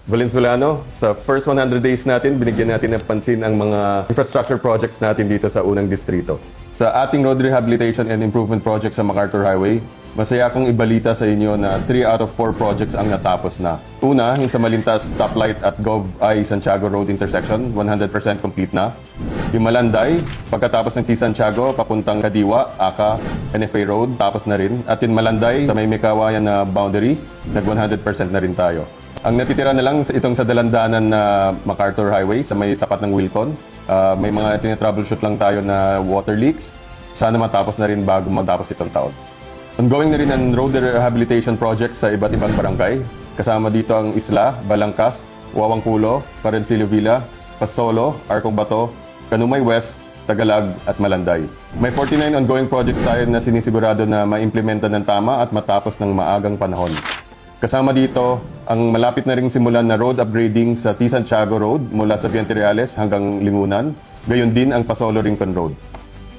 Valenzuelano, sa first 100 days natin, binigyan natin ng pansin ang mga infrastructure projects natin dito sa unang distrito. Sa ating road rehabilitation and improvement project sa MacArthur Highway, masaya akong ibalita sa inyo na 3 out of 4 projects ang natapos na. Una, yung sa Malintas stoplight at Gov. I. Santiago Road intersection, 100% complete na. Yung Malanday, pagkatapos ng T. Santiago, papuntang Kadiwa, Aka, NFA Road, tapos na rin. At yung Malanday, sa may Mekawayan na boundary, nag 100% na rin tayo. Ang natitira na lang itong sa dalandanan na MacArthur Highway, sa may tapat ng Wilcon. May mga tinatroubleshoot lang tayo na water leaks. Sana matapos na rin bago matapos itong taon. Ongoing na rin ang road rehabilitation projects sa iba't ibang barangay. Kasama dito ang Isla, Balangkas, Wawangkulo, Parencillo Villa, Pasolo, Arcong Bato, Kanumay West, Tagalag at Malanday. May 49 ongoing projects tayo na sinisigurado na maimplementa ng tama at matapos ng maagang panahon. Kasama dito ang malapit na ring simulan na road upgrading sa T. Santiago Road mula sa Vianteriales hanggang Lingunan, gayon din ang Pasolo Rincon Road.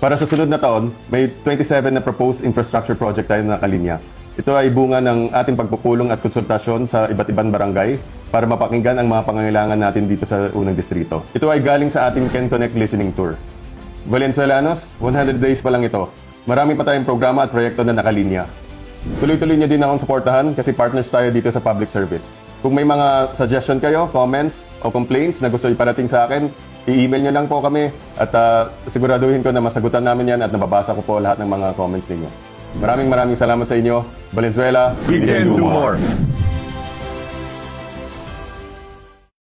Para sa sunod na taon, may 27 na proposed infrastructure project tayo na nakalinya. Ito ay bunga ng ating pagpupulong at konsultasyon sa iba't ibang barangay para mapakinggan ang mga pangangailangan natin dito sa unang distrito. Ito ay galing sa ating Ken Connect Listening Tour. Valenzuelanos, 100 days pa lang ito. Marami pa tayong programa at proyekto na nakalinya. Tuloy-tuloy niyo din akong suportahan kasi partners tayo dito sa public service. Kung may mga suggestion kayo, comments o complaints na gusto iparating sa akin, i-email nyo lang po kami at siguraduhin ko na masagutan namin yan at nababasa ko po lahat ng mga comments ninyo. Maraming salamat sa inyo. Valenzuela, We can do more.